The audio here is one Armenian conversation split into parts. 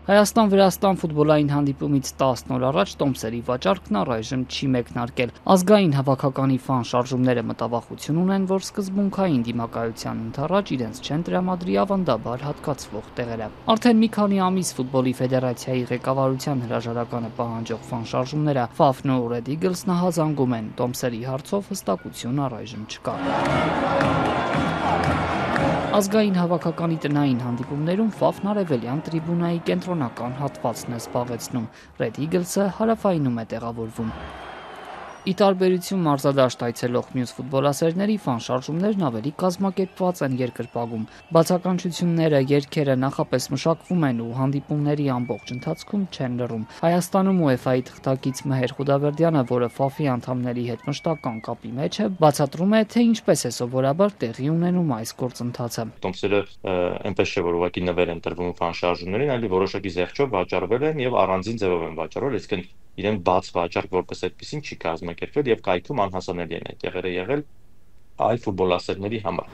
Հայաստան-Վրաստան ֆուտբոլային հանդիպումից 10 օր առաջ տոմսերի վաճառքն առայժմ չի մեկնարկել։ Ազգային հավաքականի ֆան շարժումները մտավախություն ունեն, որ սկզբունքային դիմակայության ընդառաջ իրենց չեն տրամադրի ավանդաբար հատկացվող տեղերը։ Արդեն մի քանի ամիս ֆուտբոլի ֆեդերացիայի ղեկավարության հրաժարականը պահանջող ֆան շարժումները Fafno ու Red Eagles-ն հազանգում են, տոմսերի հարցով հստակություն առայժմ չկա։ Ազգային հավաքականի տնային հանդիպումներում Fafն արևելյան տրիբունայի կենտրոնական հատվածն է զբաղեցնում, Red Eagles-ը հարավայնում է տեղավորվում։ Ի տարբերություն մարզադաշտ այցելող մյուս ֆուտբոլասերների ֆան շարժումներն ավելի կազմակերպված են երկրպագում։ Բացականչությունները, երգերը նախապես մշակվում են ու հանդիպումների ամբողջ ընթացքում չեն լռում։ Հայաստանում UEFA-ի թղթակից Մհեր Խուդավերդյանը, որը Faf-ի անդամների հետ մշտական կապի մեջ է, բացատրում է, թե ինչպես է սովորաբար տեղի ունենում այս գործընթացը։ Տոմսերը այնպես չէ, որ ուղղակի նվեր են տրվում ֆան շարժումներին, այլ որոշակի զեղչով վաճառվել են եւ առանձին ձևով են վաճառվել, այսինքն իրեն բաց վաճառք որպես այդպեսին չի կազմակերպվել եւ կայքում անհասանելի են այդ տեղերը եղել այլ ֆուտբոլասերների համար։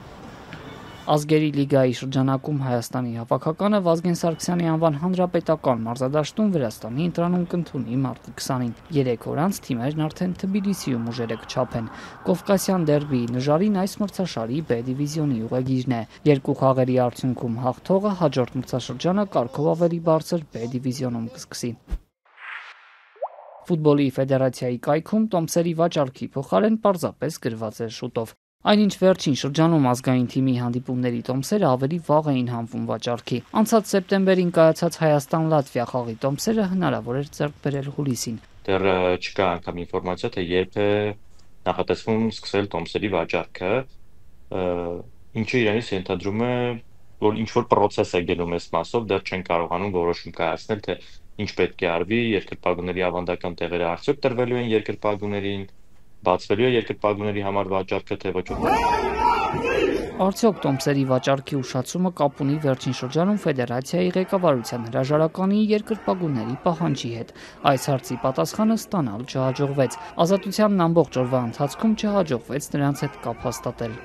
Ազգերի լիգայի շրջանակում Հայաստանի հավաքականը Վազգեն Սարգսյանի անվան հանրապետական մարզադաշտում Վրաստանի ընտրանում կընդունի մարտի 20-ին։ 3 օր անց թիմերն արդեն Թբիլիսիում ուժերը կչափեն։ Կովկասյան դերբիի նժարին այս մրցաշարի B դիվիզիոնի ուղեգիրն է։ Երկու խաղերի արդյունքում հաղթողը հաջորդ մրցաշրջանը կարգով ավելի բարձր B դիվիզիոնում կսկսի։ Ֆուտբոլի ֆեդերացիայի կայքում տոմսերի վաճառքի փոխարեն պարզապես գրված է շուտով։ Այնինչ վերջին շրջանում ազգային թիմի հանդիպումների տոմսերը ավելի վաղ էին հանվում վաճառքի։ Անցած սեպտեմբերին կայացած Հայաստան-Լատվիա խաղի տոմսերը հնարավոր էր ձեռք բերել հուլիսին։ Դեռ չկա անգամ ինֆորմացիա, թե երբ է նախատեսվում սկսել տոմսերի վաճառքը, ինչը իրենից ենթադրում է, որ ինչ-որ process է գնում այս մասով, դեռ չեն կարողանում որոշում կայացնել, թե ինչ պետք է արվի, երկրպագուների ավանդական տեղերը արդյոք տրվելու են երկրպագուներին, բացվելու է երկրպագուների համար վաճառքը, թե ոչ։ Արդյոք տոմսերի վաճառքի ուշացումը կապ ունի վերջին շրջանում ֆեդերացիայի ղեկավարության հրաժարականի երկրպագուների պահանջի հետ։ Այս հարցի պատասխանը ստանալ չհաջողվեց։ Ազատությանն ամբողջ օրվա ընթացքում չհաջողվեց նրանց հետ կապ հաստատել։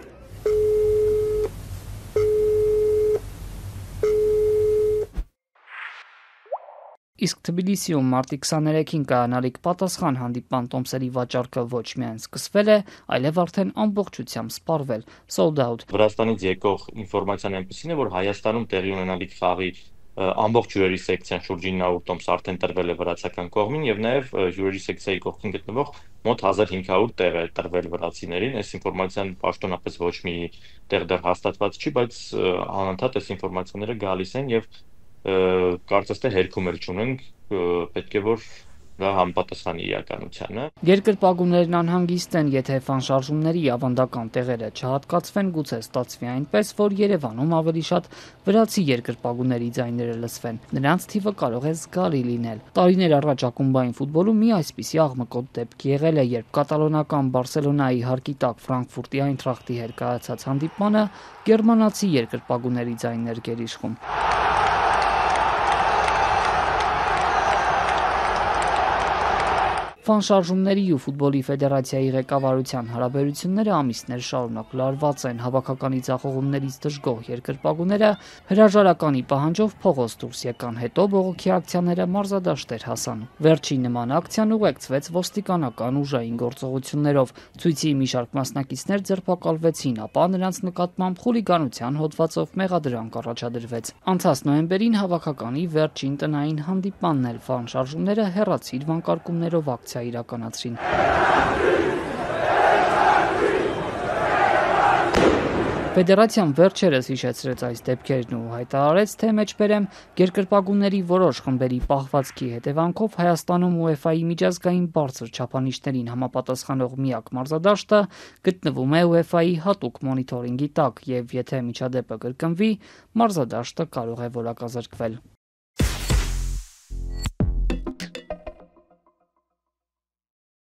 Իսկ Թբիլիսիում մարտի 23-ին կայանալիք պատասխան հանդիպման տոմսերի վաճառքը ոչ միայն սկսվել է, այլև արդեն ամբողջությամբ սպառվել, sold out։ Վրաստանից եկող ինֆորմացիան այնպեսին է, որ Հայաստանում տեղի ունենալիք խաղի ամբողջ հյուրերի սեկցիան շուրջ 900 տոմս արդեն տրվել է վրացական կողմին եւ նաեւ հյուրերի սեկցիայի կողքին գտնվող մոտ 1500 տեղ է տրվել վրացիներին։ Այս ինֆորմացիան պաշտոնապես ոչ մի տեղ դեռ հաստատված չի, բայց անընդհատ այս ինֆորմացիաները գալիս են եւ կարծես թե հերքում էլ չունենք, պետք է որ դա համապատասխանի իրականությանը։ Երկրպագուներն անհանգիստ են, եթե ֆան շարժումների ավանդական տեղերը չհատկացվեն, գուցե ստացվի այնպես, որ Երևանում ավելի շատ վրացի երկրպագուների ձայները լսվեն։ Նրանց թիվը կարող է զգալի լինել։ Տարիներ առաջ ակումբային ֆուտբոլում մի այսպիսի աղմկոտ դեպք եղել է, երբ կատալոնական Բարսելոնայի հարկի տակ Ֆրանկֆուրտի Այնտրախտի հետ կայացած հանդիպմանը գերմանացի երկրպագուների ձայներ գերիշխում։ Ֆան շարժումների ու ֆուտբոլի ֆեդերացիայի ղեկավարության հարաբերությունները ամիսներ շարունակ լարված են։ Հավաքականի ձախողումներից դժգոհ երկրպագուները հրաժարականի պահանջով փողոց դուրս եկան, հետո բողոքի ակցիաները մարզադաշտեր հասան։ Վերջին նման ակցիան ուղեկցվեց ոստիկանական ուժային գործողություններով։ Ցույցի մի շարք մասնակիցներ ձերբակալվեցին, ապա նրանց նկատմամբ խուլիգանության հոդվածով մեղադրանք առաջադրվեց։ Անցած նոյեմբերին հավաքականի վերջին տնային հանդիպմանն էլ ֆան շարժումները հեռացիր վանկարկումներով իրականացրին։ Ֆեդերացիան վերջերս հիշեցրեց այս դեպքերն ու հայտարարեց, թե մեջբերեմ երկրպագուների որոշ խմբերի պահվածքի հետևանքով Հայաստանում UEFA-ի միջազգային բարձր չափանիշներին համապատասխանող միակ մարզադաշտը գտնվում է UEFA-ի հատուկ մոնիթորինգի տակ եւ եթե միջադեպը կրկնվի, մարզադաշտը կարող է որակազրկվել։